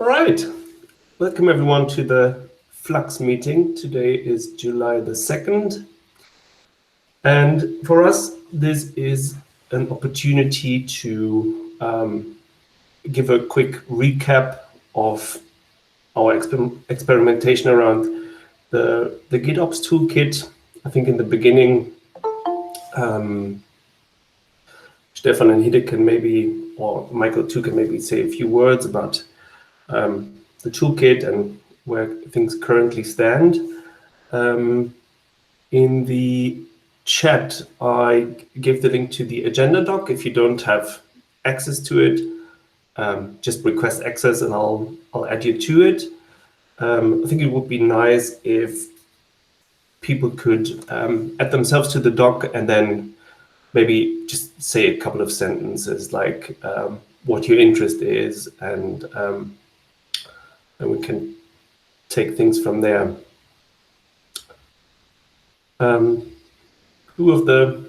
All right. Welcome everyone to the Flux meeting. Today is July the 2nd. And for us, this is an opportunity to give a quick recap of our experimentation around the GitOps Toolkit. I think in the beginning, Stefan and Hide can maybe, or Michael too, can maybe say a few words about the toolkit and where things currently stand. In the chat, I gave the link to the agenda doc. If you don't have access to it, just request access and I'll add you to it. I think it would be nice if people could add themselves to the doc and then maybe just say a couple of sentences like what your interest is, and we can take things from there. Who of the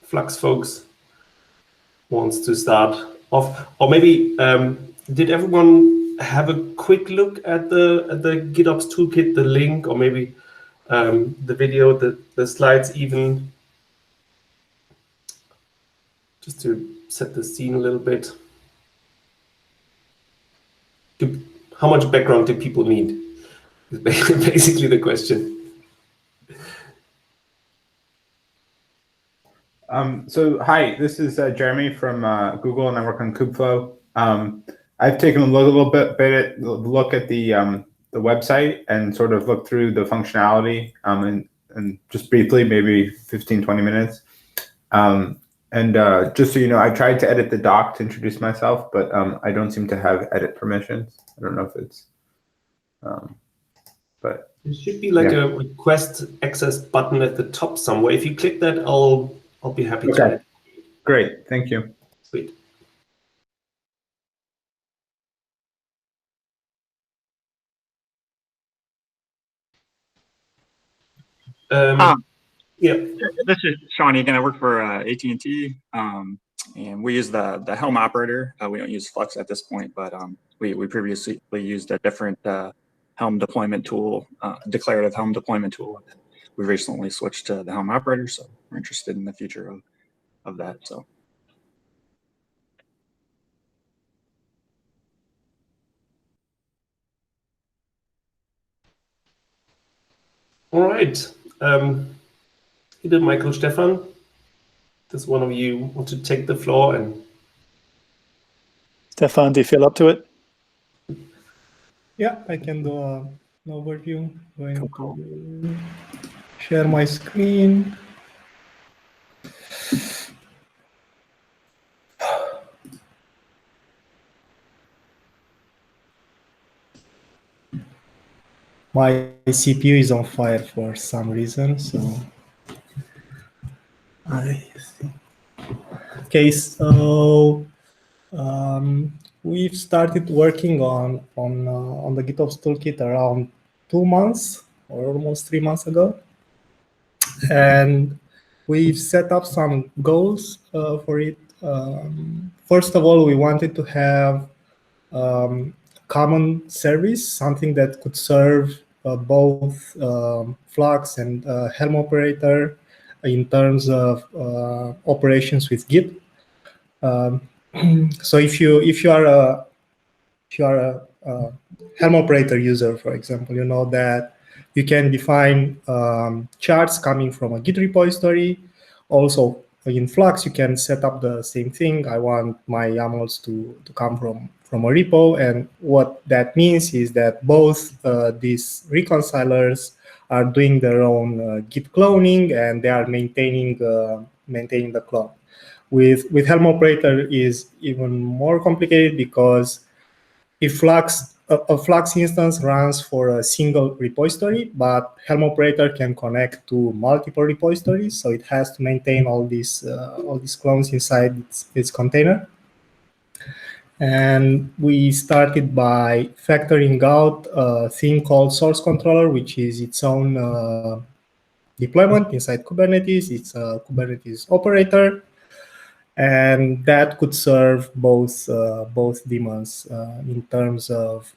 Flux folks wants to start off? Or maybe did everyone have a quick look at the GitOps Toolkit, the link, or maybe the video, the slides even? Just to set the scene a little bit. How much background do people need? Is basically the question. So hi, this is Jeremy from Google, and I work on Kubeflow. I've taken a look at the website and sort of looked through the functionality and just briefly, maybe 15, 20 minutes. Just so you know, I tried to edit the doc to introduce myself, but I don't seem to have edit permissions. I don't know if it's, but there should be like a request access button at the top somewhere. If you click that, I'll be happy to add. Great, thank you. Sweet. Yeah. This is Sean Egan. I work for AT&T, and we use the Helm operator. We don't use Flux at this point, but we previously used a different Helm deployment tool, declarative Helm deployment tool. We recently switched to the Helm operator, so we're interested in the future of that. So. All right. Either Michael, Stefan, does one of you want to take the floor? And Stefan, do you feel up to it? Yeah, I can do an overview. I'm going to share my screen. My CPU is on fire for some reason, so I see. Okay, so we've started working on the GitOps Toolkit around 2 months or almost 3 months ago, and we've set up some goals for it. First of all, we wanted to have common service, something that could serve both Flux and Helm operator in terms of operations with Git. So if you are a Helm operator user, for example, you know that you can define charts coming from a Git repository. Also, in Flux, you can set up the same thing. I want my YAMLs to come from a repo, and what that means is that both these reconcilers are doing their own Git cloning, and they are maintaining the clone. With Helm operator is even more complicated, because if a Flux instance runs for a single repository, but Helm operator can connect to multiple repositories, so it has to maintain all these clones inside its container. And we started by factoring out a thing called source controller, which is its own deployment inside Kubernetes. It's a Kubernetes operator. And that could serve both daemons in terms of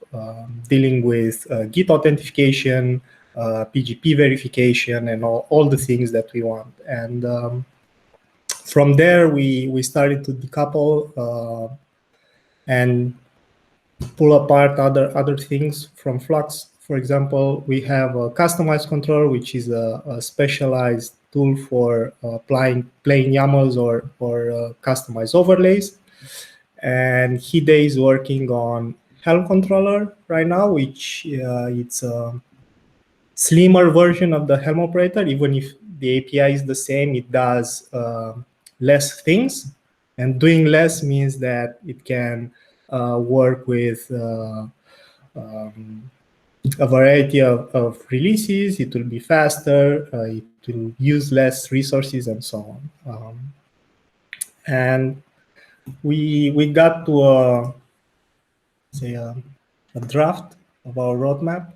dealing with Git authentication, PGP verification, and all the things that we want. And from there, we started to decouple and pull apart other things from Flux. For example, we have a customized controller, which is a specialized tool for applying plain YAMLs or customized overlays. And Hide is working on Helm controller right now, which it's a slimmer version of the Helm operator. Even if the API is the same, it does less things. And doing less means that it can work with a variety of releases. It will be faster. It will use less resources and so on. And we got to a draft of our roadmap.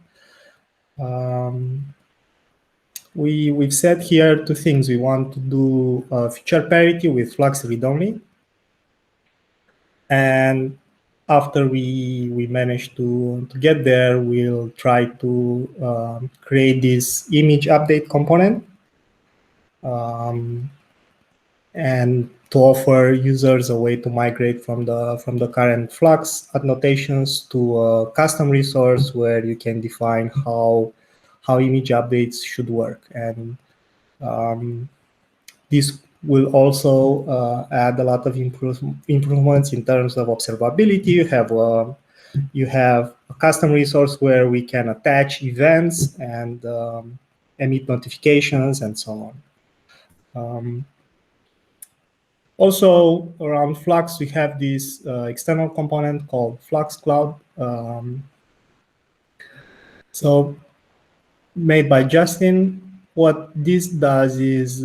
We've said here two things. We want to do feature parity with Flux read-only. And after we manage to get there, we'll try to create this image update component and to offer users a way to migrate from the current Flux annotations to a custom resource where you can define how image updates should work. And this will also add a lot of improvements in terms of observability. You have a custom resource where we can attach events and emit notifications and so on. Also, around Flux, we have this external component called Flux Cloud. So made by Justin. What this does is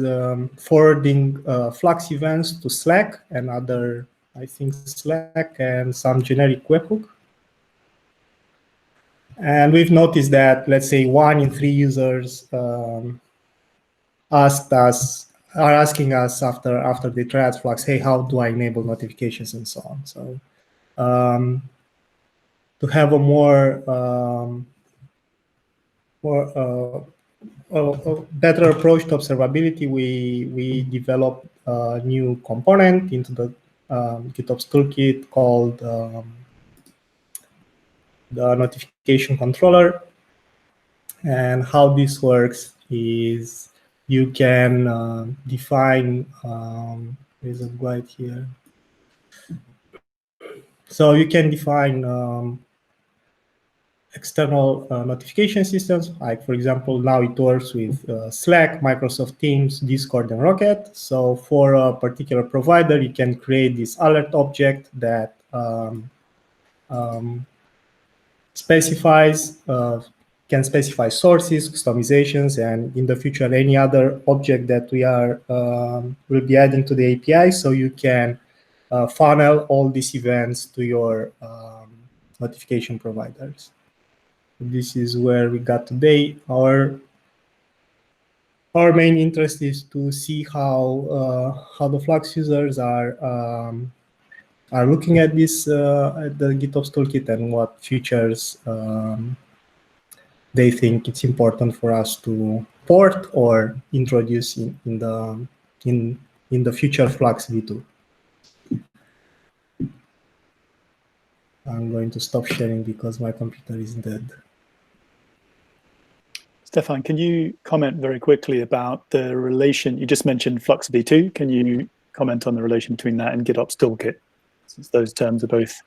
forwarding Flux events to Slack and other, I think, Slack and some generic webhook. And we've noticed that, let's say, 1 in 3 users are asking us after they try out Flux, hey, how do I enable notifications and so on? So to have a a better approach to observability, we developed a new component into the GitOps Toolkit called the notification controller. And how this works is you can define, there's a guide here. So you can define external notification systems, like, for example, now it works with Slack, Microsoft Teams, Discord, and Rocket. So for a particular provider, you can create this alert object that can specify sources, customizations, and in the future, any other object that we will be adding to the API. So you can funnel all these events to your notification providers. This is where we got today. Our main interest is to see how the Flux users are looking at this at the GitOps Toolkit and what features they think it's important for us to port or introduce in the future Flux v2. I'm going to stop sharing because my computer is dead. Stefan, can you comment very quickly about the relation? You just mentioned Flux v2. Can you comment on the relation between that and GitOps Toolkit, since those terms are both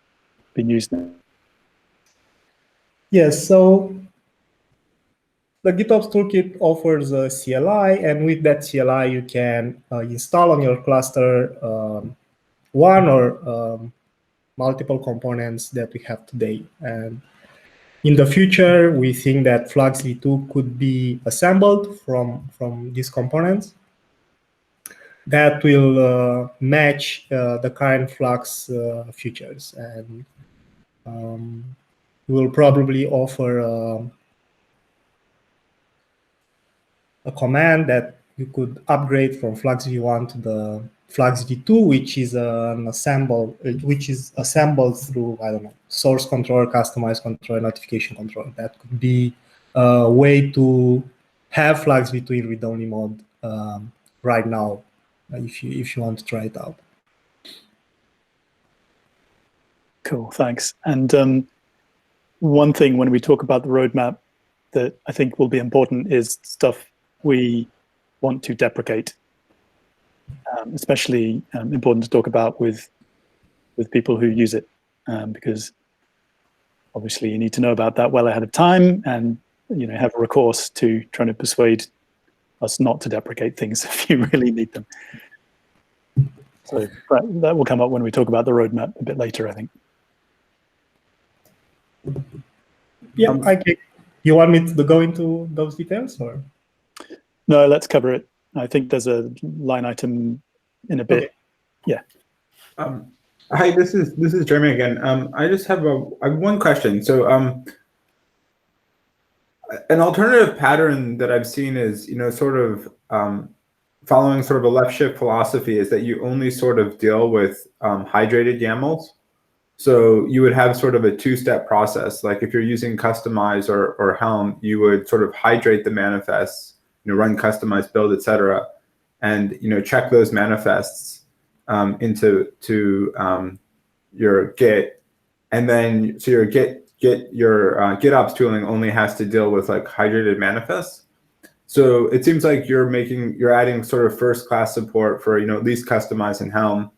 being used now? Yes, so the GitOps Toolkit offers a CLI, and with that CLI, you can install on your cluster one or multiple components that we have today. And in the future, we think that Flux v2 could be assembled from these components that will match the current Flux features. And we will probably offer a command that you could upgrade from Flux v1 to the Flux v2, which is assembled through, I don't know, source controller, customized controller, notification controller. That could be a way to have Flux v2 in read-only mode right now, if you want to try it out. Cool, thanks. And one thing when we talk about the roadmap that I think will be important is stuff we want to deprecate. Especially important to talk about with people who use it, because obviously you need to know about that well ahead of time, and have a recourse to trying to persuade us not to deprecate things if you really need them. So that will come up when we talk about the roadmap a bit later, I think. Yeah, okay. You want me to go into those details, or? No, let's cover it. I think there's a line item in a bit. Okay. Yeah. Hi, this is Jeremy again. I just have one question. So an alternative pattern that I've seen is, sort of following sort of a left shift philosophy, is that you only sort of deal with hydrated YAMLs. So you would have sort of a two-step process. Like if you're using Customize or Helm, you would sort of hydrate the manifests, run Customize, build, etc., and check those manifests into your Git, and then so your GitOps tooling only has to deal with like hydrated manifests. So it seems like you're adding sort of first-class support for at least Customize and Helm.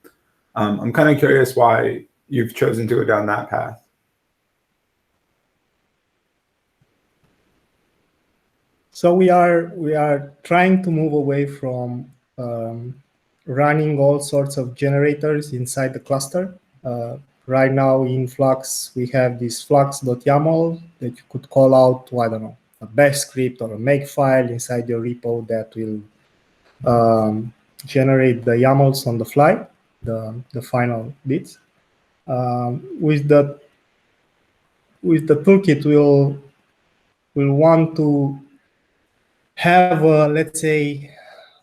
I'm kind of curious why you've chosen to go down that path. So we are trying to move away from running all sorts of generators inside the cluster. Right now in Flux, we have this flux.yaml that you could call out to, I don't know, a bash script or a makefile inside your repo that will generate the YAMLs on the fly, the final bits. With the toolkit, we'll want to have, let's say,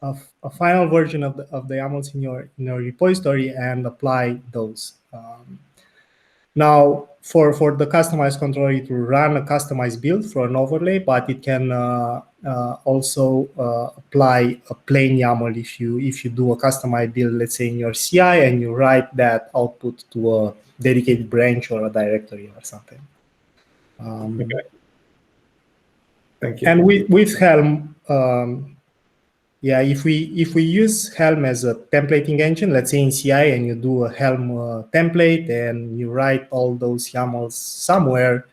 a final version of the YAMLs in your repository and apply those. Now, for the customized controller, it will run a customized build for an overlay, but it can also apply a plain YAML if you do a customized build, let's say in your CI, and you write that output to a dedicated branch or a directory or something. Okay. Thank you. And with Helm, yeah, if we use Helm as a templating engine, let's say in CI, and you do a Helm template and you write all those YAMLs somewhere,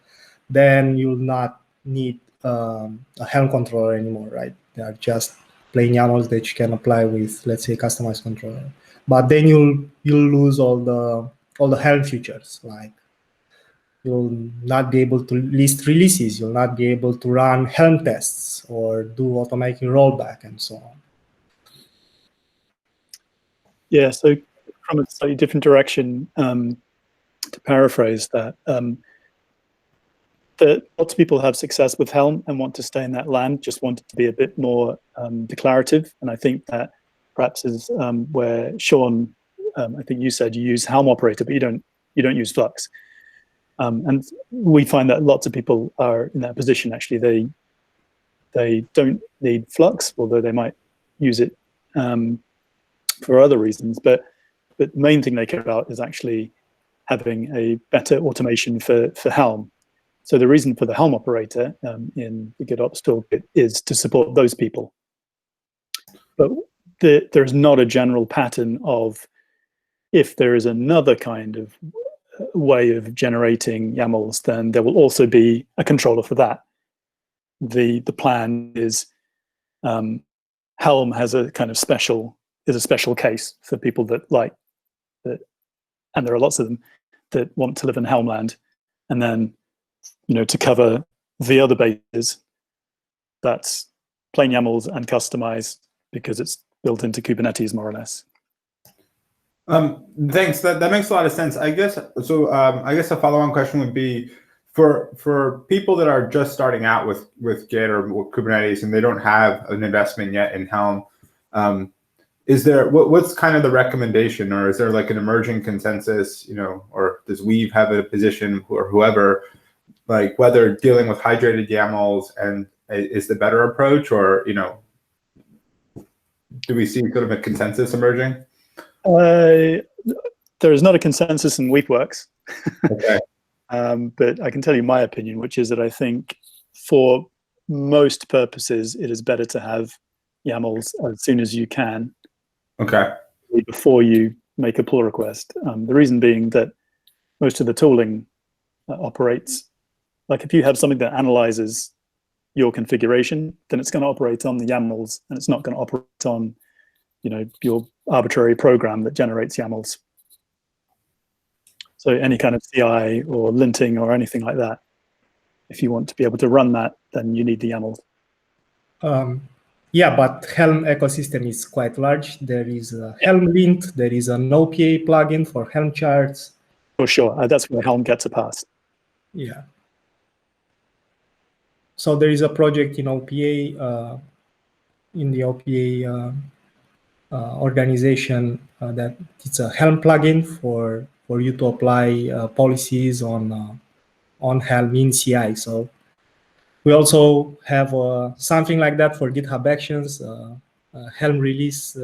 then you'll not need a Helm controller anymore, right? They are just plain YAMLs that you can apply with, let's say, customized controller. But then you'll lose all the Helm features, like you'll not be able to list releases, you'll not be able to run Helm tests or do automatic rollback and so on. Yeah, so from a slightly different direction, to paraphrase that, lots of people have success with Helm and want to stay in that land, just want it to be a bit more declarative. And I think that perhaps is where Sean, I think you said you use Helm operator, but you don't use Flux. And we find that lots of people are in that position. Actually, they don't need Flux, although they might use it for other reasons. But the main thing they care about is actually having a better automation for Helm. So the reason for the Helm operator in the GitOps Toolkit is to support those people. But there's not a general pattern of, if there is another kind of way of generating YAMLs, then there will also be a controller for that. The plan is Helm has a kind of special case for people that like that, and there are lots of them that want to live in Helm land, and then to cover the other bases, that's plain YAMLs and Customize, because it's built into Kubernetes more or less. Thanks. That makes a lot of sense. I guess so. I guess a follow-on question would be for people that are just starting out with Git or with Kubernetes and they don't have an investment yet in Helm. is there what's kind of the recommendation, or is there like an emerging consensus, or does Weave have a position, or whoever, like whether dealing with hydrated YAMLs and is the better approach, or do we see sort of a consensus emerging? There is not a consensus in Weaveworks. Okay. But I can tell you my opinion, which is that I think for most purposes, it is better to have YAMLs as soon as you can. Okay. Before you make a pull request. The reason being that most of the tooling operates, like if you have something that analyzes your configuration, then it's going to operate on the YAMLs, and it's not going to operate on, your arbitrary program that generates YAMLs. So any kind of CI or linting or anything like that, if you want to be able to run that, then you need the YAMLs. Yeah, but Helm ecosystem is quite large. There is a Helm lint, there is an OPA plugin for Helm charts. For sure, that's where Helm gets a pass. Yeah. So there is a project in OPA, in the OPA organization that it's a Helm plugin for you to apply policies on Helm in CI. So we also have something like that for GitHub Actions, Helm release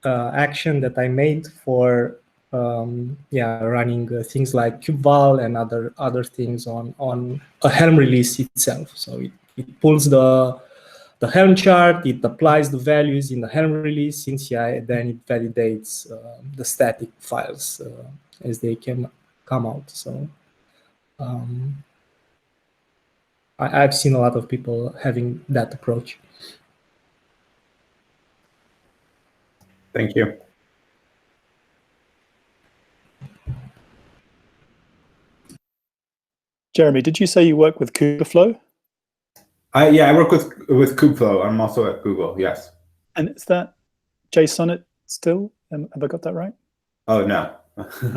action that I made for running things like kubevol and other things on a Helm release itself. So it pulls the Helm chart, it applies the values in the Helm release in CI, then it validates the static files as they can come out. So I've seen a lot of people having that approach. Thank you. Jeremy, did you say you work with Kubeflow? Yeah, I work with Kubeflow. I'm also at Google. Yes. And is that JSON still? Have I got that right? Oh no,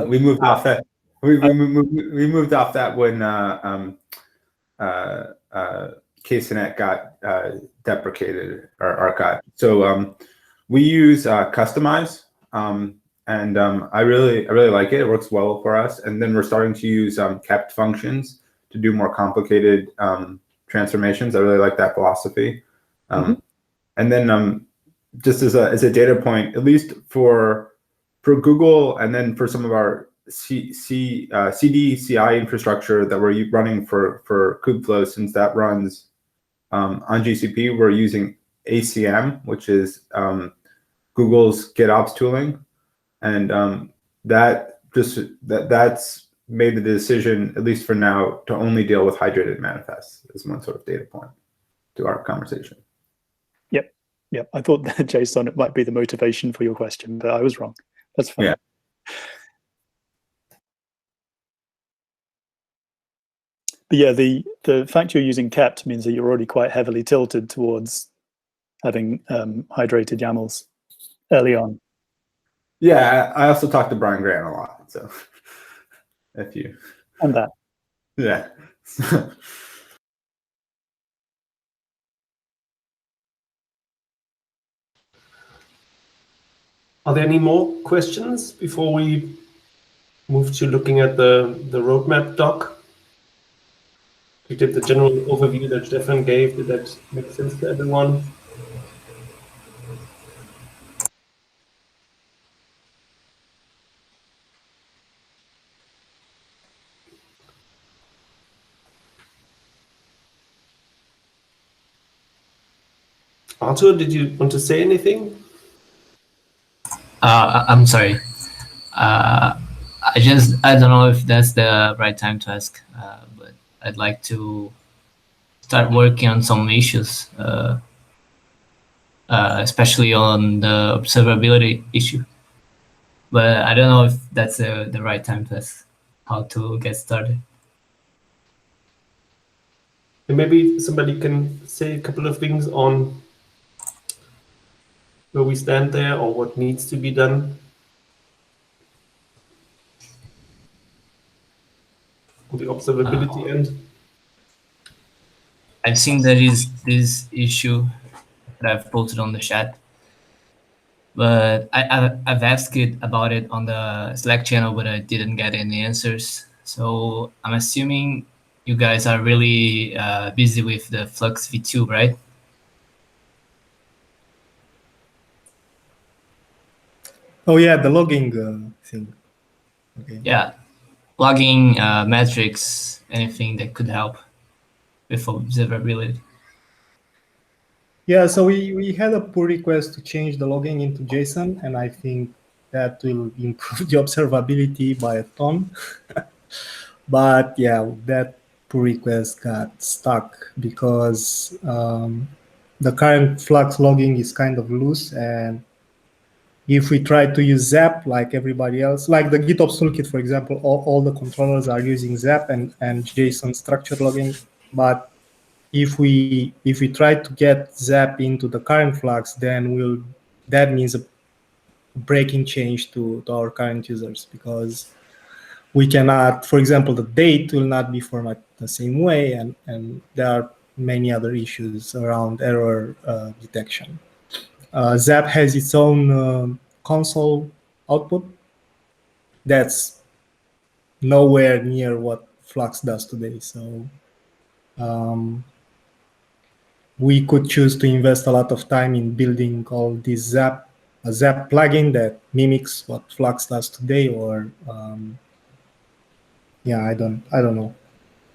we moved off that. We moved off that when KSonet got deprecated or archived. So we use Customize, and I really like it. It works well for us. And then we're starting to use kept functions to do more complicated transformations. I really like that philosophy. And then just as a data point, at least for Google, and then for some of our CD CI infrastructure that we're running for Kubeflow, since that runs on GCP, we're using ACM, which is Google's GitOps tooling, and that's made the decision, at least for now, to only deal with hydrated manifests as one sort of data point to our conversation. Yep. I thought that JSON might be the motivation for your question, but I was wrong. That's fine. Yeah. But yeah, the fact you're using kept means that you're already quite heavily tilted towards having hydrated YAMLs early on. Yeah, I also talked to Brian Grant a lot, so if you And that. yeah. Are there any more questions before we move to looking at the roadmap doc? We did the general overview that Stefan gave. Did that make sense to everyone? Arthur, did you want to say anything? I'm sorry. I don't know if that's the right time to ask, but I'd like to start working on some issues, especially on the observability issue. But I don't know if that's the right time to ask how to get started. And maybe somebody can say a couple of things on where we stand there or what needs to be done. On the observability end. I've seen there is this issue that I've posted on the chat But I've asked it about it on the Slack channel, but I didn't get any answers. So I'm assuming you guys are really busy with the Flux v2, right? Oh yeah, the logging thing. Okay. Yeah, logging metrics, anything that could help with observability. Yeah, so we had a pull request to change the logging into JSON, and I think that will improve the observability by a ton. But yeah, that pull request got stuck because the current Flux logging is kind of loose, and if we try to use Zap like everybody else, like the GitOps Toolkit, for example, all the controllers are using Zap and JSON structure logging. But if we try to get Zap into the current Flux, then that means a breaking change to our current users, because we cannot, for example, the date will not be formatted the same way, and there are many other issues around error detection. Zap has its own console output that's nowhere near what Flux does today. So we could choose to invest a lot of time in building all this a Zap plugin that mimics what Flux does today, or yeah, I don't know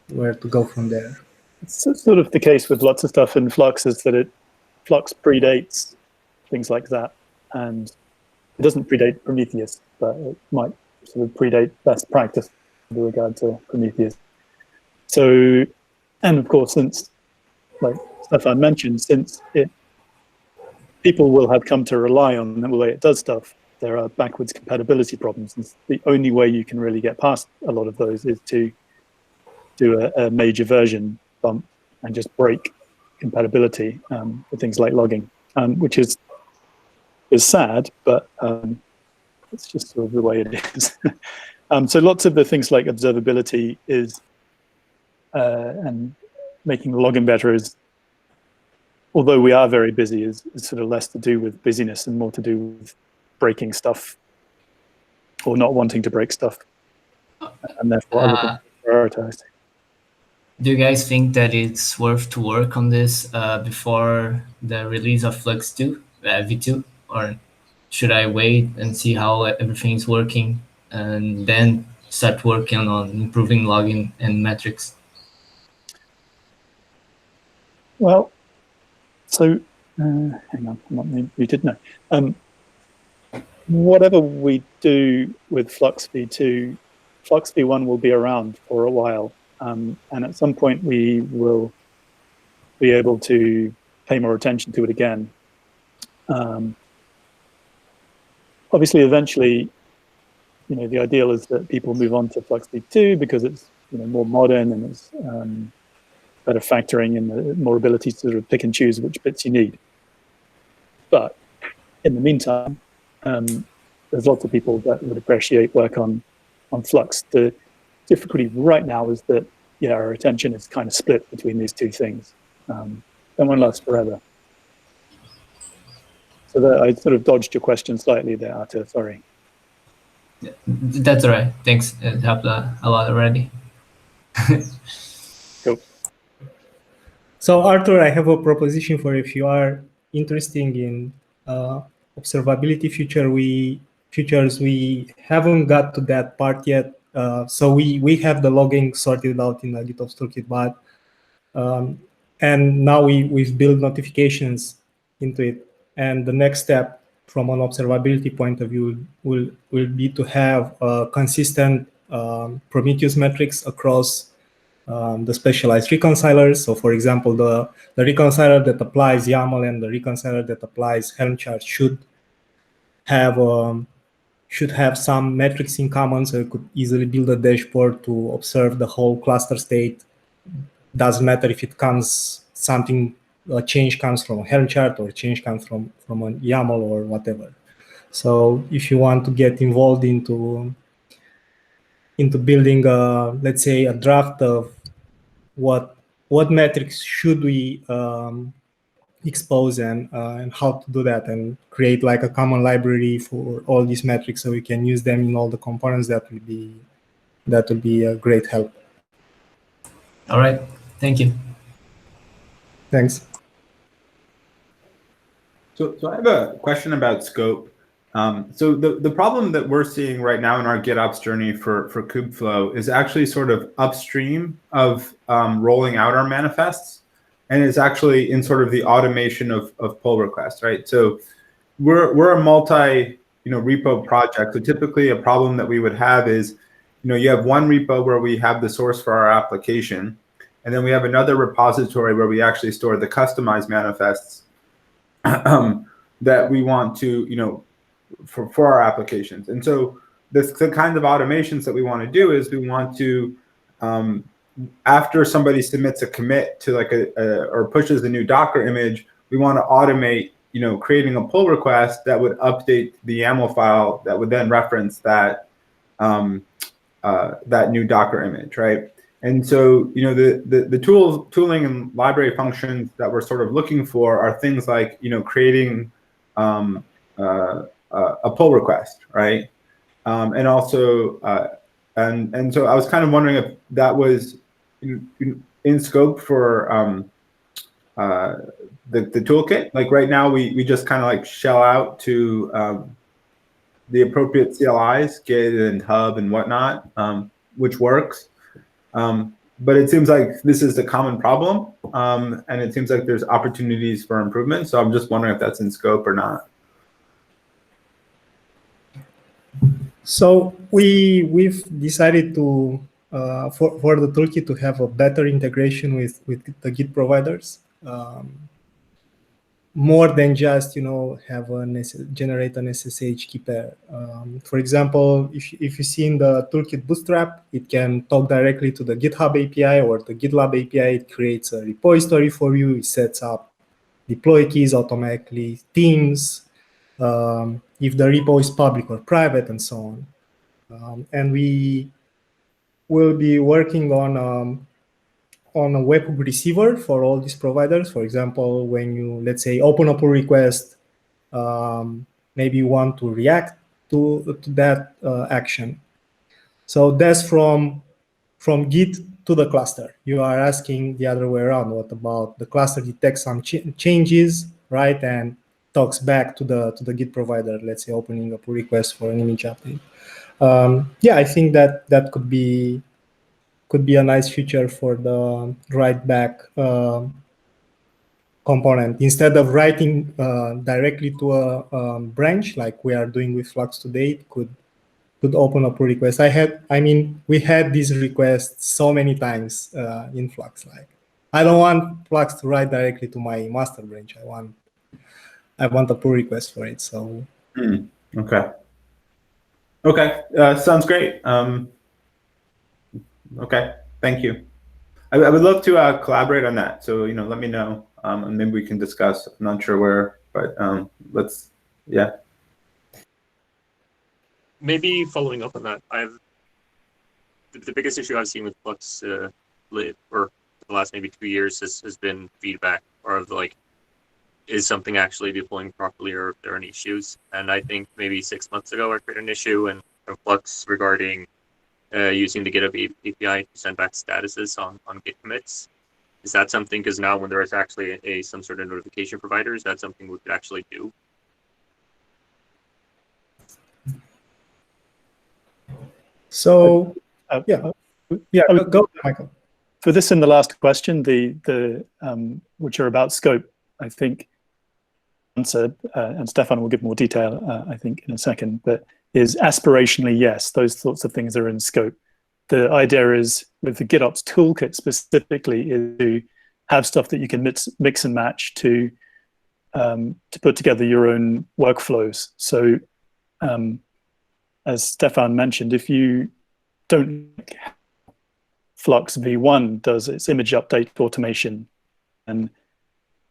where to go from there. It's sort of the case with lots of stuff in Flux, is that Flux predates things like that, and it doesn't predate Prometheus, but it might sort of predate best practice with regard to Prometheus. So, and of course, since, like Stefan mentioned, since people will have come to rely on the way it does stuff, there are backwards compatibility problems. And the only way you can really get past a lot of those is to do a major version bump and just break compatibility for things like logging, which is sad, but it's just sort of the way it is. So lots of the things like observability is and making logging better is, although we are very busy, is sort of less to do with busyness and more to do with breaking stuff or not wanting to break stuff, and therefore other things are prioritized. Do you guys think that it's worth to work on this before the release of Flux 2, v2, or should I wait and see how everything's working and then start working on improving logging and metrics? Well, so hang on, I'm not muted now. Whatever we do with Flux v2, Flux v1 will be around for a while, and at some point we will be able to pay more attention to it again. Obviously, eventually, the ideal is that people move on to Flux v2 because it's more modern and it's better factoring in the more ability to sort of pick and choose which bits you need. But in the meantime, there's lots of people that would appreciate work on Flux. The difficulty right now is that our attention is kind of split between these two things. They won't last forever. So that I sort of dodged your question slightly there, Artur, sorry. That's all right. Thanks. It helped a lot already. Cool. So Artur, I have a proposition for if you are interested in observability features. We haven't got to that part yet. So we have the logging sorted out in the GitOps Toolkit, but and now we've built notifications into it. And the next step from an observability point of view will be to have consistent Prometheus metrics across the specialized reconcilers. So for example, the reconciler that applies YAML and the reconciler that applies Helm chart should have some metrics in common, so you could easily build a dashboard to observe the whole cluster state. Doesn't matter if it comes a change comes from a Helm chart or a change comes from a YAML or whatever. So if you want to get involved into building let's say a draft of what metrics should we expose and how to do that and create like a common library for all these metrics so we can use them in all the components, that will be a great help. All right, thank you. Thanks. So I have a question about scope. So the problem that we're seeing right now in our GitOps journey for Kubeflow is actually sort of upstream of rolling out our manifests, and it's actually in sort of the automation of pull requests, right? So we're a multi repo project. So typically a problem that we would have is you have one repo where we have the source for our application, and then we have another repository where we actually store the customized manifests that we want to, for our applications. And so the kind of automations that we want to do is we want to, after somebody submits a commit to like or pushes a new Docker image, we want to automate, creating a pull request that would update the YAML file that would then reference that that new Docker image, right? And so, the tooling and library functions that we're sort of looking for are things like, creating a pull request, right? And also, and so I was kind of wondering if that was in scope for the toolkit. Like right now, we just kind of like shell out to the appropriate CLIs, Git and Hub and whatnot, which works. But it seems like this is a common problem, and it seems like there's opportunities for improvement. So I'm just wondering if that's in scope or not. So we've decided to for the toolkit to have a better integration with the Git providers, more than just have generate an SSH key pair. For example, if you see in the toolkit Bootstrap, it can talk directly to the GitHub API or the GitLab API. It creates a repository for you. It sets up deploy keys automatically, themes, if the repo is public or private, and so on. And we will be working on a webhook receiver for all these providers. For example, when you, let's say, open a pull request, maybe you want to react to that action. So that's from Git to the cluster. You are asking the other way around. What about the cluster detects some changes, right, and talks back to the Git provider, let's say opening a pull request for an image update. Yeah, I think that could be a nice feature for the write back component. Instead of writing directly to a branch like we are doing with Flux today, it could open a pull request. We had these requests so many times in Flux. Like, I don't want Flux to write directly to my master branch. I want a pull request for it. So Okay, sounds great. Okay, thank you. I would love to collaborate on that. So let me know, and maybe we can discuss. I'm not sure where, but let's, yeah. Maybe following up on that, the biggest issue I've seen with Flux or the last maybe 2 years has been feedback, or like, is something actually deploying properly, or if there are any issues. And I think maybe 6 months ago I created an issue in Flux regarding using the GitHub API to send back statuses on Git commits. Is that something, because now when there is actually some sort of notification provider, is that something we could actually do? So go, Michael. For this in the last question, the which are about scope, I think answered, and Stefan will give more detail, I think, in a second, but is aspirationally, yes, those sorts of things are in scope. The idea is, with the GitOps Toolkit specifically, is to have stuff that you can mix and match to put together your own workflows. So as Stefan mentioned, if you don't, Flux v1 does its image update automation, and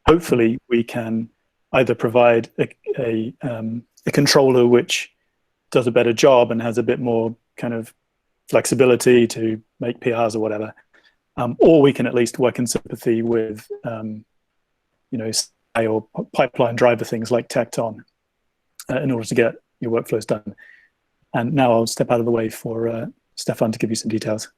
hopefully we can either provide a controller which does a better job and has a bit more kind of flexibility to make PRs or whatever, or we can at least work in sympathy with or pipeline driver things like Tecton in order to get your workflows done. And now I'll step out of the way for Stefan to give you some details.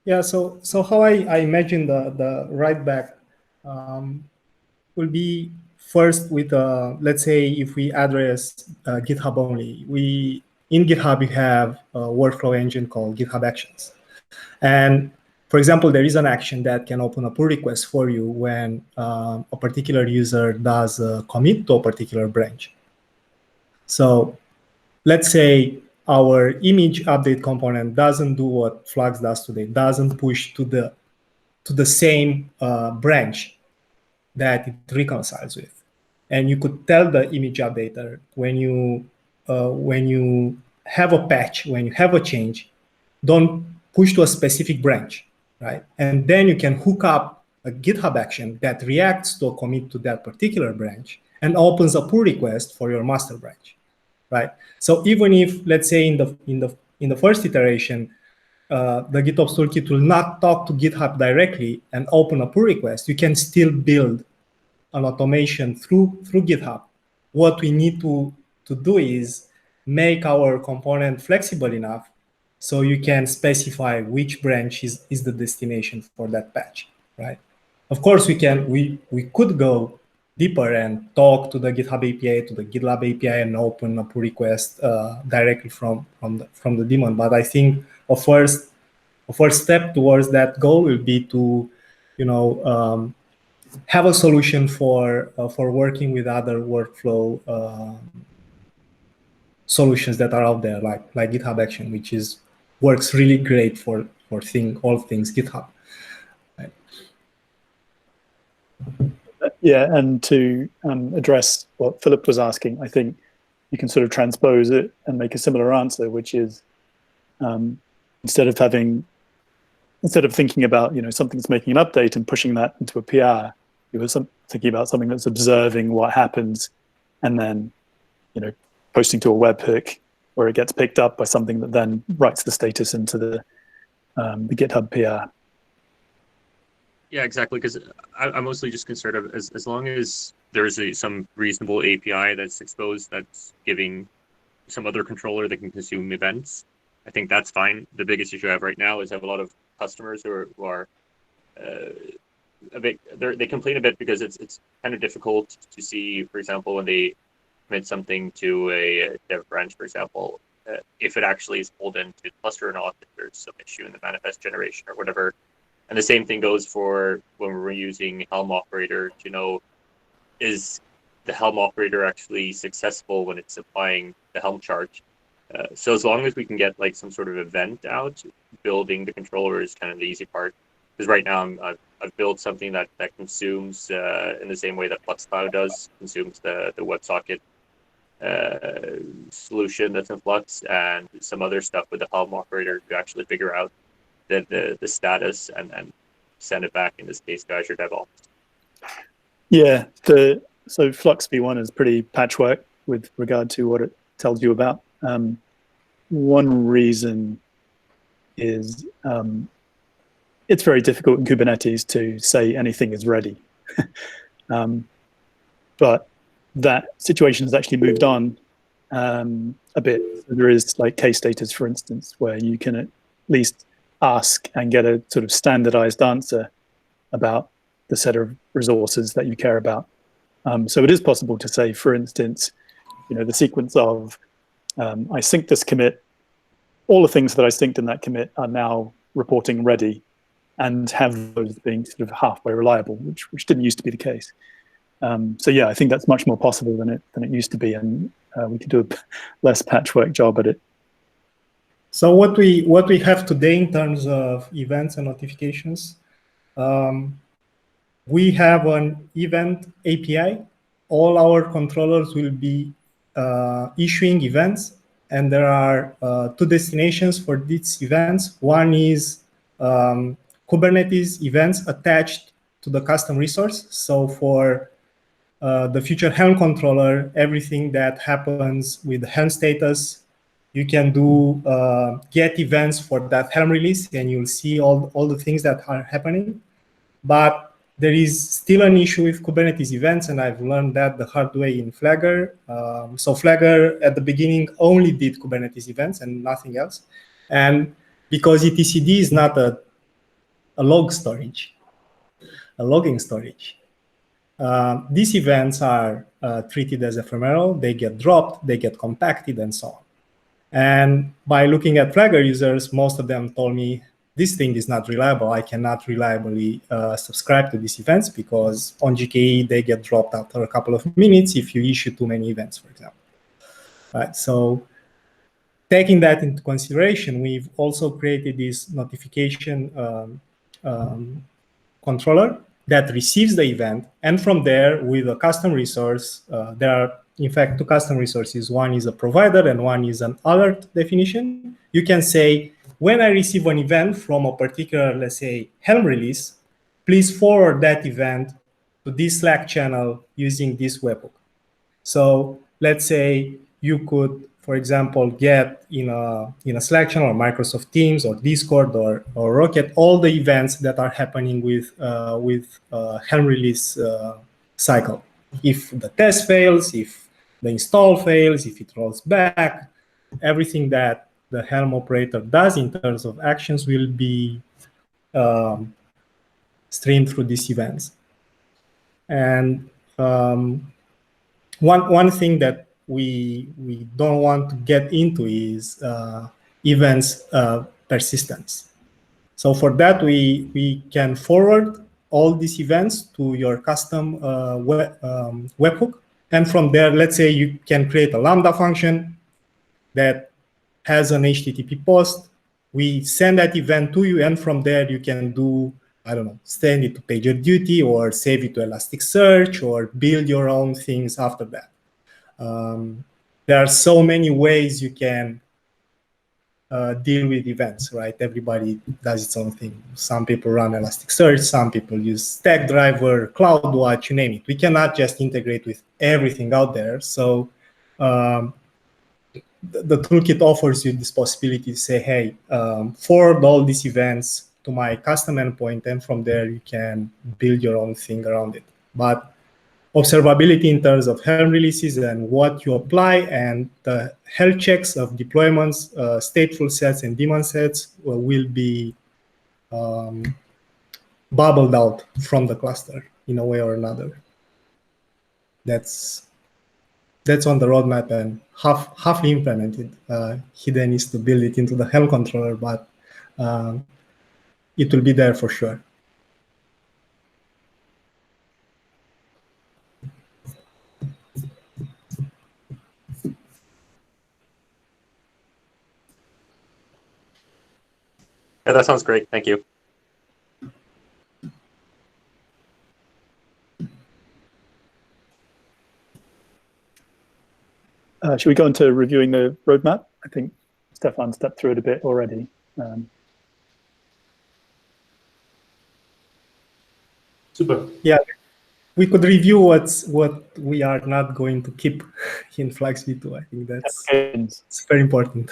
Yeah, so how I imagine the write back will be first with, let's say, if we address GitHub only, in GitHub, we have a workflow engine called GitHub Actions. And for example, there is an action that can open a pull request for you when a particular user does a commit to a particular branch. So let's say our image update component doesn't do what Flux does today, doesn't push to the same branch that it reconciles with. And you could tell the image updater when you have a patch, when you have a change, don't push to a specific branch, right? And then you can hook up a GitHub action that reacts to a commit to that particular branch and opens a pull request for your master branch, right? So even if, let's say, in the first iteration, the GitOps Toolkit will not talk to GitHub directly and open a pull request, you can still build an automation through GitHub. What we need to do is make our component flexible enough so you can specify which branch is the destination for that patch, right? Of course, we could go deeper and talk to the GitHub API, to the GitLab API, and open a pull request directly from the daemon. But I think a first step towards that goal will be to, have a solution for working with other workflow solutions that are out there, like GitHub Action, which works really great for all things GitHub. Right. Yeah, and to address what Philip was asking, I think you can sort of transpose it and make a similar answer, which is instead of thinking about something's making an update and pushing that into a PR, you were thinking about something that's observing what happens and then posting to a webhook where it gets picked up by something that then writes the status into the GitHub PR. Yeah, exactly. Because I'm mostly just concerned of as long as there's some reasonable API that's exposed that's giving some other controller that can consume events, I think that's fine. The biggest issue I have right now is I have a lot of customers who are they complain a bit because it's kind of difficult to see, for example, when they commit something to a dev branch, for example, if it actually is pulled into the cluster or not, if there's some issue in the manifest generation or whatever. And the same thing goes for when we're using Helm operator to know, is the Helm operator actually successful when it's applying the Helm charge? So as long as we can get like some sort of event out, building the controller is kind of the easy part. Because right now I've built something that consumes in the same way that Flux Cloud does, consumes the WebSocket solution that's in Flux, and some other stuff with the Helm operator to actually figure out the status and send it back, in this case, to Azure DevOps. Yeah, so Flux v1 is pretty patchwork with regard to what it tells you about. One reason is it's very difficult in Kubernetes to say anything is ready. But that situation has actually moved on a bit. So there is like case status, for instance, where you can at least ask and get a sort of standardized answer about the set of resources that you care about. So it is possible to say, for instance, the sequence of I synced this commit, all the things that I synced in that commit are now reporting ready, and have those being sort of halfway reliable, which didn't used to be the case. So yeah, I think that's much more possible than it used to be, and we could do a less patchwork job at it. So what we have today in terms of events and notifications, we have an event API. All our controllers will be issuing events, and there are two destinations for these events. One is Kubernetes events attached to the custom resource. So for the future Helm controller, everything that happens with the Helm status, you can do get events for that Helm release, and you'll see all the things that are happening. But there is still an issue with Kubernetes events, and I've learned that the hard way in Flagger. So Flagger at the beginning only did Kubernetes events and nothing else. And because etcd is not a log storage, a logging storage, these events are treated as ephemeral. They get dropped, they get compacted, and so on. And by looking at Flagger users, most of them told me, this thing is not reliable. I cannot reliably subscribe to these events because on GKE, they get dropped after a couple of minutes if you issue too many events, for example. Right, so taking that into consideration, we've also created this notification controller that receives the event. And from there, with a custom resource, there are, in fact, two custom resources. One is a provider and one is an alert definition. You can say, when I receive an event from a particular, let's say, Helm release, please forward that event to this Slack channel using this webhook. So let's say you could, for example, get in a Slack channel or Microsoft Teams or Discord or Rocket all the events that are happening with Helm release cycle. If the test fails, if the install fails, if it rolls back, everything that the Helm operator does in terms of actions will be streamed through these events. And one thing that we don't want to get into is events persistence. So for that, we can forward all these events to your custom webhook. And from there, let's say you can create a Lambda function that has an HTTP post. We send that event to you, and from there you can do, I don't know, send it to PagerDuty or save it to Elasticsearch or build your own things after that. There are so many ways you can deal with events, right? Everybody does its own thing. Some people run Elasticsearch, some people use Stackdriver, CloudWatch, you name it. We cannot just integrate with everything out there. So the toolkit offers you this possibility to say, hey, forward all these events to my custom endpoint, and from there you can build your own thing around it. But observability in terms of Helm releases and what you apply and the health checks of deployments, stateful sets and daemon sets will be bubbled out from the cluster in a way or another. That's on the roadmap and halfly implemented. Hidden is to build it into the Helm controller, but it will be there for sure. Yeah, that sounds great. Thank you. Should we go into reviewing the roadmap? I think Stefan stepped through it a bit already. Super. Yeah, we could review what we are not going to keep in Flux V2. I think it's very important.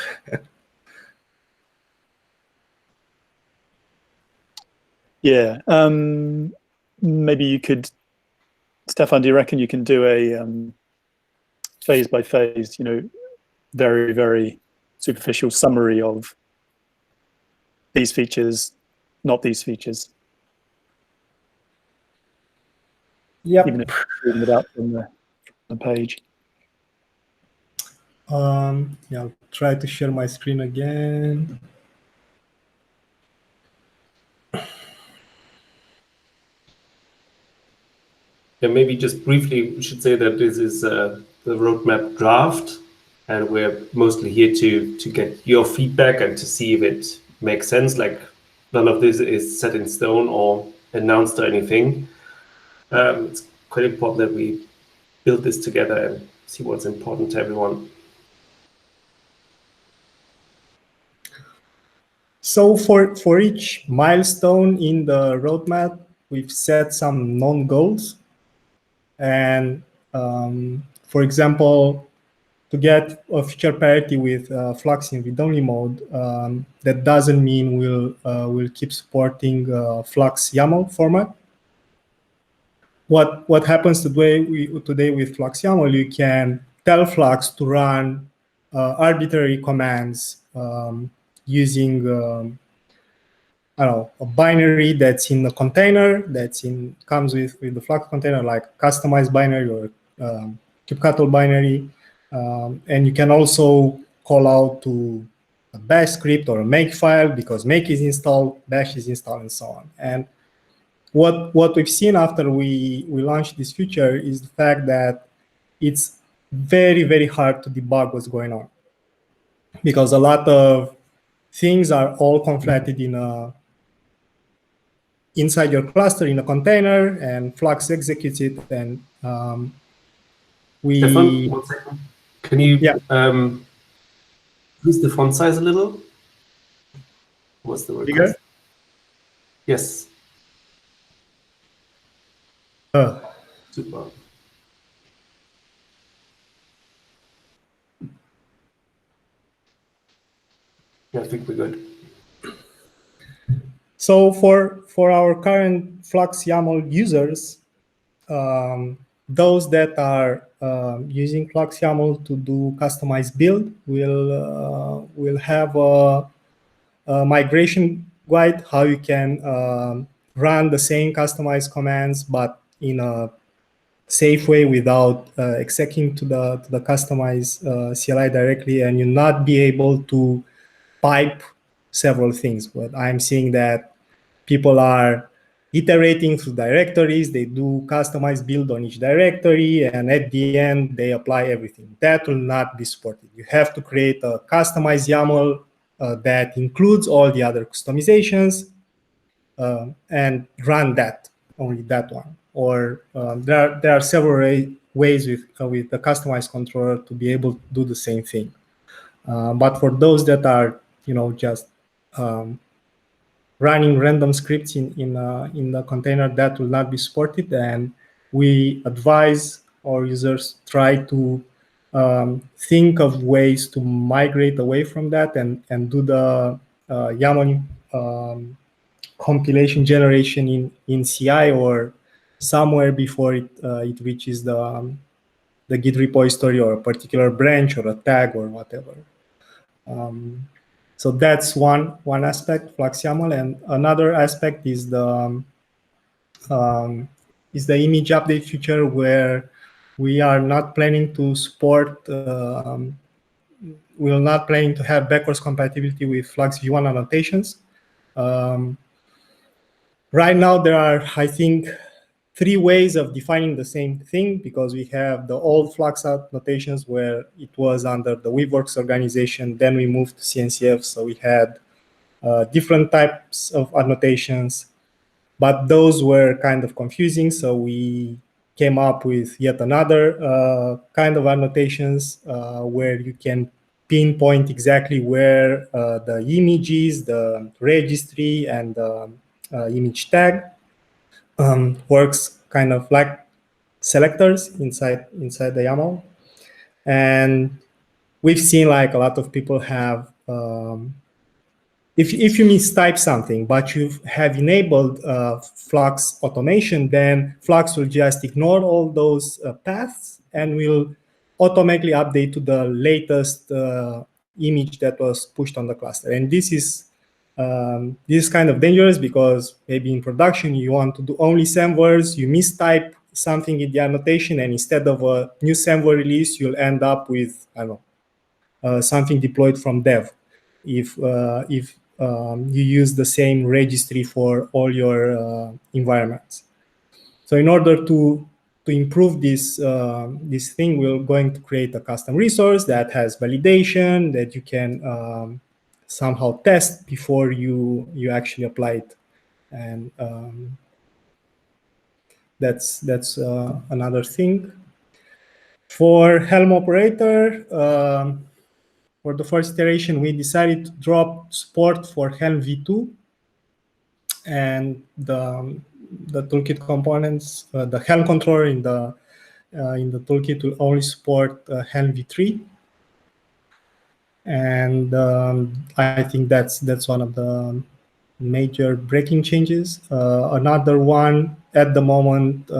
Yeah, maybe you could, Stefan, do you reckon you can do a phase by phase, very, very superficial summary of these features, not these features? Yep. Even if you're reading it out from the page. Yeah, I'll try to share my screen again. Yeah, maybe just briefly, we should say that this is the roadmap draft, and we're mostly here to get your feedback and to see if it makes sense. Like, none of this is set in stone or announced or anything. It's quite important that we build this together and see what's important to everyone. So for each milestone in the roadmap, we've set some known goals. And for example, to get a feature parity with Flux in read-only mode, that doesn't mean we'll keep supporting Flux YAML format. what happens today with Flux YAML, you can tell Flux to run arbitrary commands using I don't know, a binary that's in a container comes with the Flux container, like customized binary or kubectl binary, and you can also call out to a bash script or a make file because make is installed, bash is installed, and so on. And what we've seen after we launched this feature is the fact that it's very, very hard to debug what's going on, because a lot of things are all conflated inside your cluster in a container, and Flux executes it. And Stefan, 1 second. Can you increase the font size a little? What's the request? Bigger? Yes. Super. Yeah, I think we're good. So for our current Flux YAML users, those that are using Flux YAML to do customized build will have a migration guide, how you can run the same customized commands, but in a safe way without executing to the customized CLI directly, and you not be able to pipe several things. But I'm seeing that people are iterating through directories, they do customized build on each directory, and at the end, they apply everything. That will not be supported. You have to create a customized YAML that includes all the other customizations and run that, only that one. Or there are several ways with the customized controller to be able to do the same thing. But for those that are, just running random scripts in the container, that will not be supported, and we advise our users try to think of ways to migrate away from that and do the YAML compilation generation in CI or somewhere before it reaches the Git repository or a particular branch or a tag or whatever. So that's one aspect, Flux YAML, and another aspect is the image update feature, where we are not planning to support. We are not planning to have backwards compatibility with Flux v1 annotations. Right now, there are, I think, 3 ways of defining the same thing, because we have the old Flux annotations where it was under the Weaveworks organization. Then we moved to CNCF, so we had different types of annotations, but those were kind of confusing. So we came up with yet another kind of annotations where you can pinpoint exactly where the image is, the registry, and the image tag. Works kind of like selectors inside the YAML. And we've seen like a lot of people have, if you mistype something, but you have enabled Flux automation, then Flux will just ignore all those paths and will automatically update to the latest image that was pushed on the cluster. And this is kind of dangerous, because maybe in production you want to do only SAM words, you mistype something in the annotation, and instead of a new SAM word release, you'll end up with, I don't know, something deployed from dev. If you use the same registry for all your environments. So in order to improve this thing, we're going to create a custom resource that has validation that you can somehow test before you actually apply it, and that's another thing. For Helm operator, for the first iteration, we decided to drop support for Helm v2, and the toolkit components, the Helm controller in the toolkit will only support Helm v3. And I think that's one of the major breaking changes. Another one at the moment,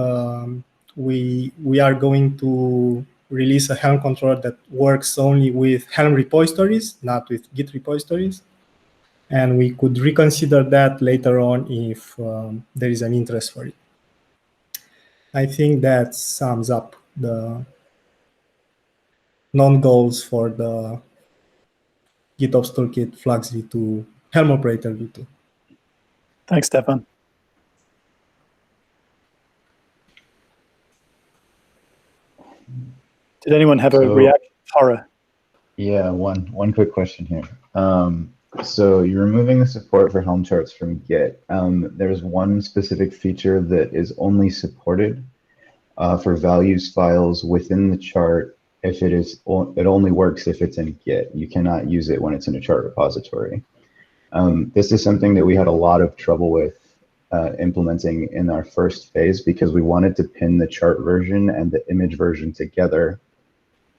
we are going to release a Helm controller that works only with Helm repositories, not with Git repositories. And we could reconsider that later on if there is an interest for it. I think that sums up the non-goals for the GitOps Toolkit Flux v2 Helm operator v2. Thanks, Stefan. Did anyone have a reaction? Horror. Yeah, one quick question here. So you're removing the support for Helm charts from Git. There's one specific feature that is only supported for values files within the chart. If it only works if it's in Git. You cannot use it when it's in a chart repository. This is something that we had a lot of trouble with implementing in our first phase because we wanted to pin the chart version and the image version together.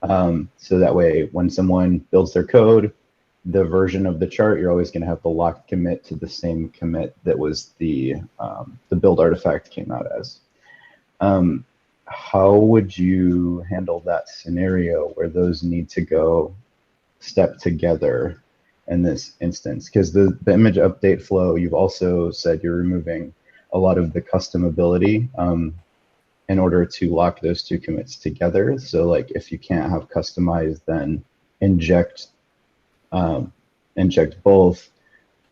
So that way, when someone builds their code, the version of the chart, you're always going to have the locked commit to the same commit that was the build artifact came out as. How would you handle that scenario where those need to go step together in this instance? Because the image update flow, you've also said you're removing a lot of the customability in order to lock those two commits together. So like if you can't have customized, then inject both,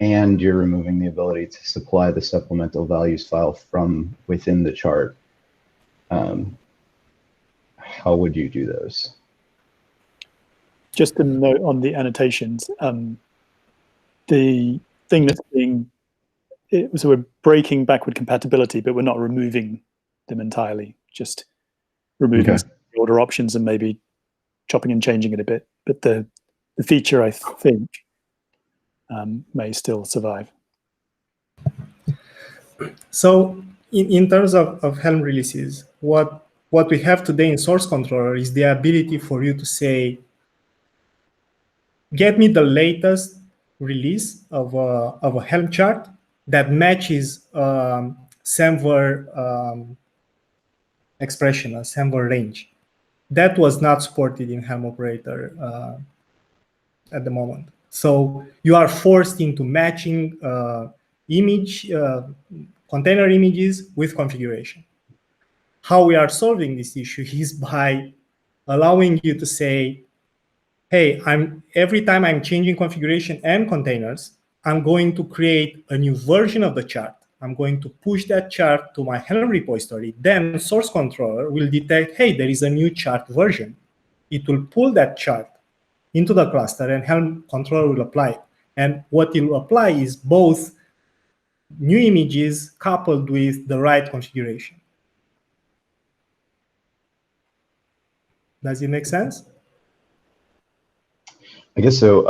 and you're removing the ability to supply the supplemental values file from within the chart. How would you do those? Just a note on the annotations. The thing that's so we're breaking backward compatibility, but we're not removing them entirely, just removing the order options and maybe chopping and changing it a bit. But the feature, I think, may still survive. So in terms of Helm releases, what we have today in source controller is the ability for you to say, get me the latest release of a Helm chart that matches Semver expression, a Semver range. That was not supported in Helm operator at the moment. So you are forced into matching container images with configuration. How we are solving this issue is by allowing you to say, hey, every time I'm changing configuration and containers, I'm going to create a new version of the chart. I'm going to push that chart to my Helm repository. Then source controller will detect, hey, there is a new chart version. It will pull that chart into the cluster and Helm controller will apply it. And what it will apply is both new images coupled with the right configuration. Does it make sense? I guess so.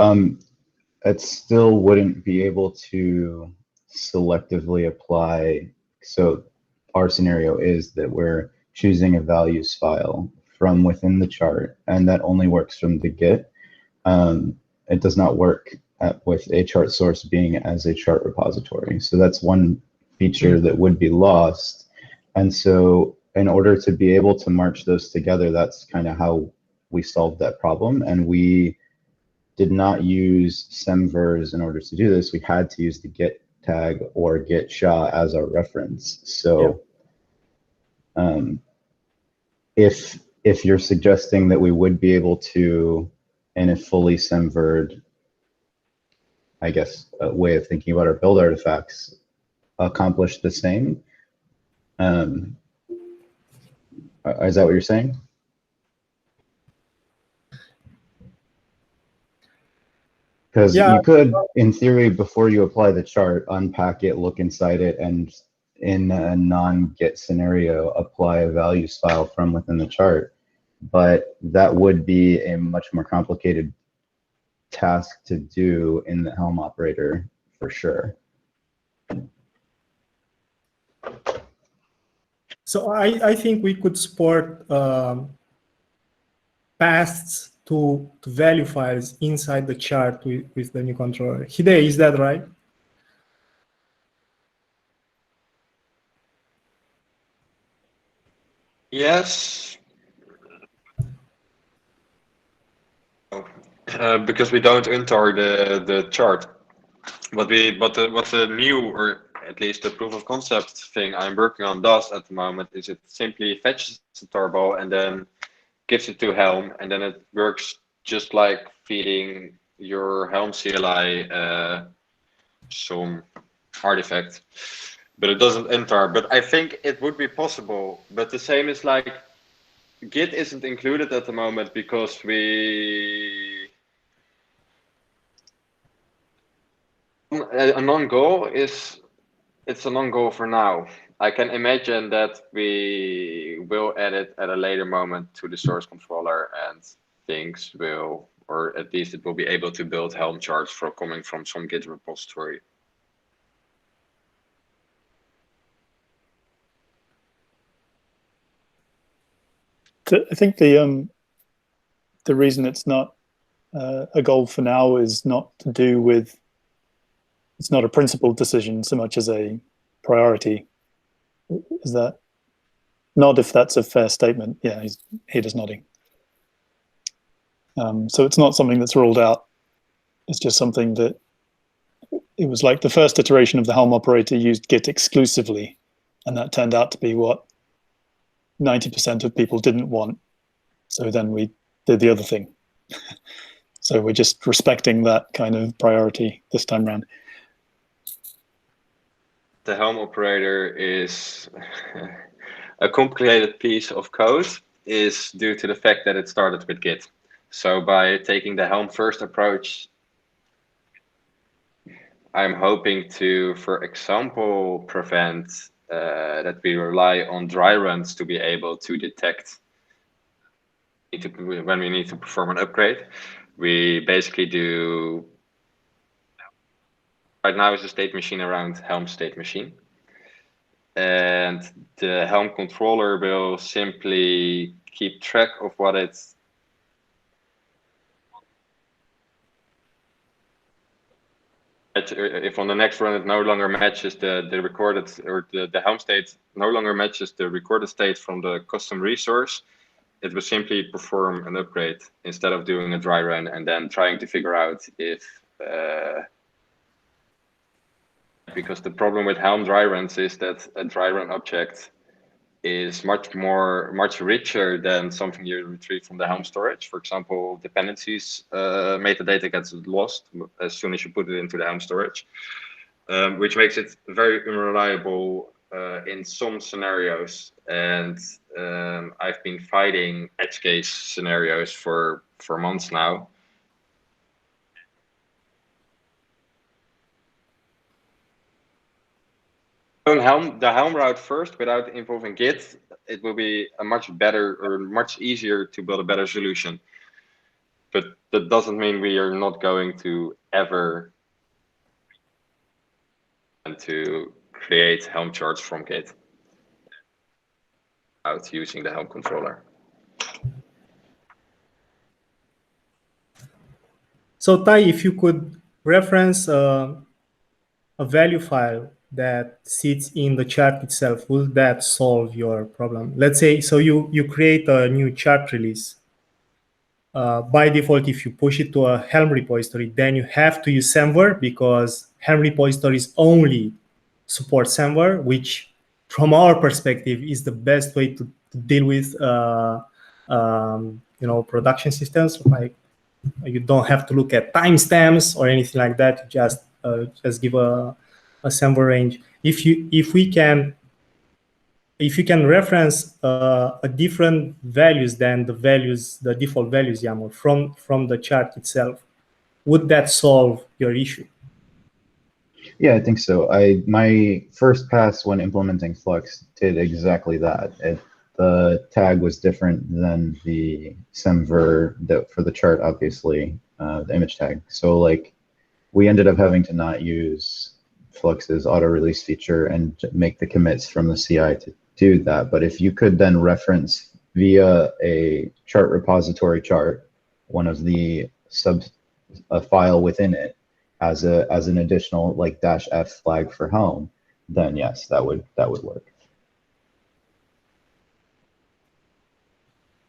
It still wouldn't be able to selectively apply. So our scenario is that we're choosing a values file from within the chart, and that only works from the Git. It does not work with a chart source being as a chart repository. So that's one feature that would be lost. And so in order to be able to march those together, that's kind of how we solved that problem. And we did not use semvers in order to do this. We had to use the git tag or git sha as our reference. So if you're suggesting that we would be able to, in a fully semvered, I guess, way of thinking about our build artifacts, accomplish the same, is that what you're saying? Because you could, in theory, before you apply the chart, unpack it, look inside it, and in a non-Git scenario, apply a values file from within the chart. But that would be a much more complicated task to do in the Helm operator, for sure. So I think we could support paths to value files inside the chart with the new controller. Hide, is that right? Yes. Because we don't enter the chart. What the new, or at least the proof of concept thing I'm working on does at the moment is it simply fetches the tarball and then gives it to Helm, and then it works just like feeding your Helm CLI some artifact, but it doesn't enter. But I think it would be possible. But the same is like Git isn't included at the moment because a non-goal is it's a non-goal for now. I can imagine that we will add it at a later moment to the source controller, and things will, or at least it will be able to build Helm charts for coming from some Git repository. I think the reason it's not a goal for now is not to do with, it's not a principled decision so much as a priority. Is that not, if that's a fair statement? Yeah, he's just nodding. So it's not something that's ruled out. It's just something that, it was like the first iteration of the Helm operator used Git exclusively, and that turned out to be what 90% of people didn't want. So then we did the other thing. So we're just respecting that kind of priority this time around. The Helm operator is a complicated piece of code, is due to the fact that it started with Git. So by taking the Helm first approach, I'm hoping to, for example, prevent that we rely on dry runs to be able to detect when we need to perform an upgrade. We basically do, right now is a state machine around Helm state machine. And the Helm controller will simply keep track of what it's if on the next run it no longer matches the recorded, or the Helm state no longer matches the recorded state from the custom resource, it will simply perform an upgrade instead of doing a dry run and then trying to figure out if because the problem with Helm dry runs is that a dry run object is much richer than something you retrieve from the Helm storage. For example, dependencies metadata gets lost as soon as you put it into the Helm storage, which makes it very unreliable in some scenarios. And I've been fighting edge case scenarios for months now. The Helm route first without involving Git, it will be a much better, or much easier to build a better solution. But that doesn't mean we are not going to ever and to create Helm charts from Git without using the Helm controller. So Tai, if you could reference a value file that sits in the chart itself, will that solve your problem? Let's say, so you create a new chart release. By default, if you push it to a Helm repository, then you have to use Semver, because Helm repositories only support Semver, which from our perspective is the best way to deal with production systems. Like, you don't have to look at timestamps or anything like that. You just give a Semver range. If you can reference a different values than the default values YAML from the chart itself, would that solve your issue? Yeah, I think so. My first pass when implementing Flux did exactly that. The tag was different than the Semver for the chart, obviously, the image tag. So like, we ended up having to not use Flux's auto release feature and make the commits from the CI to do that. But if you could then reference via a chart repository chart, one of the a file within it as an additional like -f flag for Helm, then yes, that would work.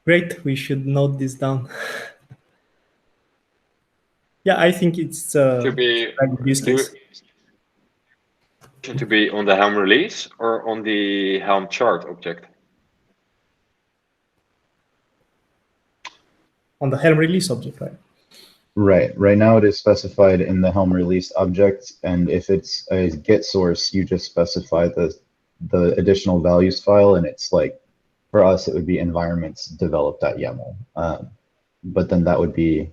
Great, we should note this down. Yeah, I think it's a To be use case. to be on the Helm release or on the Helm chart object? On the Helm release object, right? Right. Right now it is specified in the Helm release object, and if it's a Git source, you just specify the additional values file, and it's like, for us, it would be environments develop.yaml. But then that would be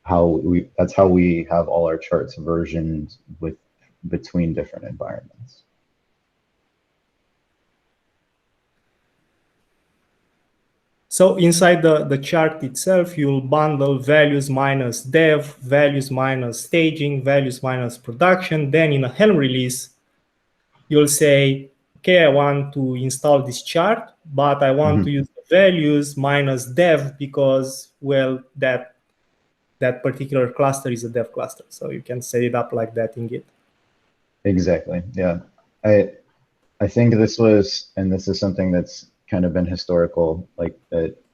that's how we have all our charts versioned between different environments. So inside the chart itself, you'll bundle values minus dev, values minus staging, values minus production. Then in a Helm release, you'll say, okay, I want to install this chart, but I want to use the values minus dev because, well, that particular cluster is a dev cluster. So you can set it up like that in Git. Exactly. Yeah. I think this is something that's kind of been historical, like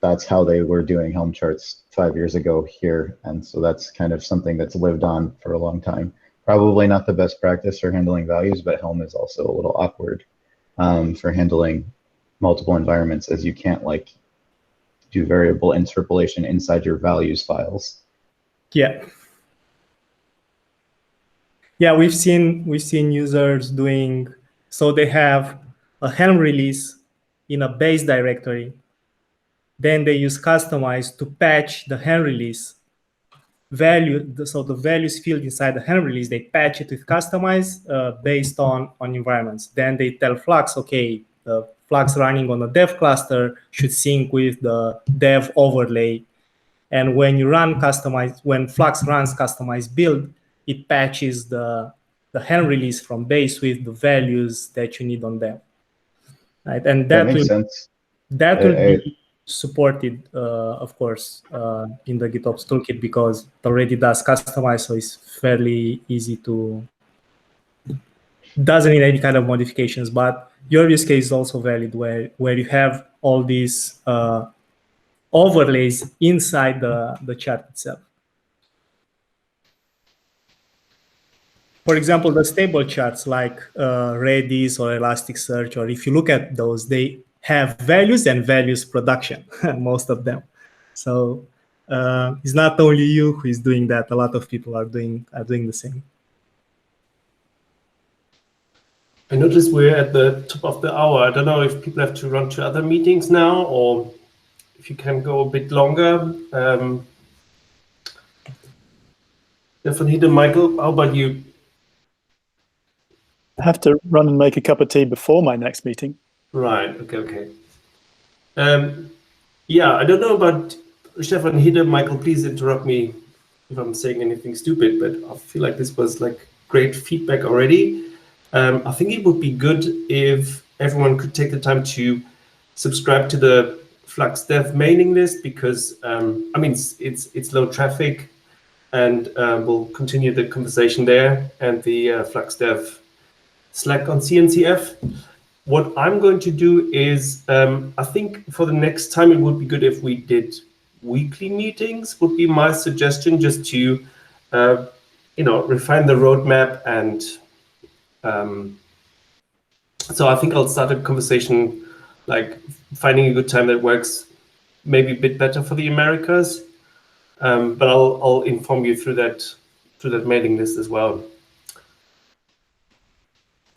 that's how they were doing Helm charts 5 years ago here. And so that's kind of something that's lived on for a long time. Probably not the best practice for handling values, but Helm is also a little awkward for handling multiple environments, as you can't like do variable interpolation inside your values files. Yeah. Yeah, we've seen users doing, so they have a Helm release in a base directory. Then they use customize to patch the Helm release value. So the values field inside the Helm release, they patch it with customize based on environments. Then they tell Flux, okay, the Flux running on a dev cluster should sync with the dev overlay. And when you run customize, when Flux runs customize build, it patches the Helm release from base with the values that you need on dev. Right, and that makes sense. That will be supported, of course, in the GitOps Toolkit because it already does customize, so it's fairly easy to, doesn't need any kind of modifications. But your use case is also valid where you have all these overlays inside the chart itself. For example, the stable charts like Redis or Elasticsearch, or if you look at those, they have values and values production, most of them. So it's not only you who is doing that. A lot of people are doing the same. I noticed we're at the top of the hour. I don't know if people have to run to other meetings now or if you can go a bit longer. Stefan, Michael, how about you? I have to run and make a cup of tea before my next meeting. Right. Okay. Yeah, I don't know about Stefan, Michael, please interrupt me if I'm saying anything stupid, but I feel like this was like great feedback already. I think it would be good if everyone could take the time to subscribe to the Flux Dev mailing list because I mean it's low traffic, and we'll continue the conversation there and the Flux Dev Slack on CNCF. What I'm going to do is I think for the next time it would be good if we did weekly meetings. Would be my suggestion, just to refine the roadmap and. So I think I'll start a conversation, like finding a good time that works maybe a bit better for the Americas. But I'll inform you through that mailing list as well.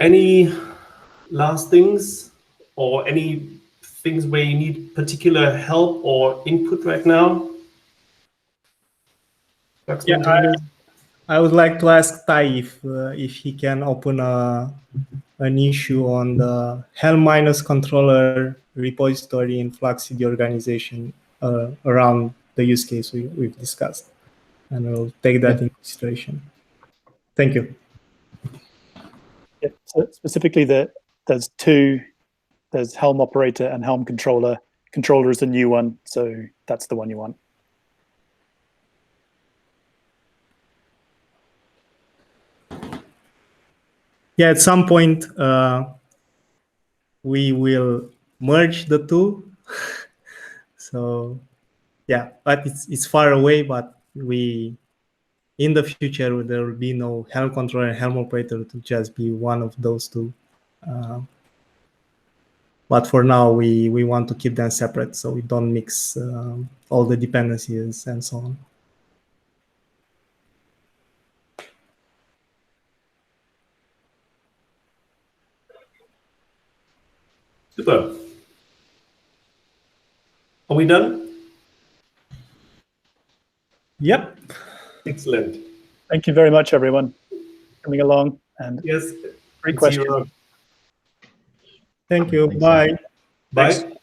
Any last things or any things where you need particular help or input right now? Yeah, I would like to ask Ty if he can open an issue on the Helm minus controller repository in Flux CD organization around the use case we've discussed, and we'll take that into consideration. Thank you. Yeah, so specifically, there's Helm operator and Helm controller. Controller is the new one, so that's the one you want. Yeah, at some point we will merge the two. So yeah, but it's far away. But in the future there will be no Helm controller and Helm operator to just be one of those two. But for now, we want to keep them separate so we don't mix all the dependencies and so on. Super. Are we done? Yep. Excellent. Thank you very much, everyone, coming along, and Yes. great it's question. your- Thank you. Thanks, Bye. Bye.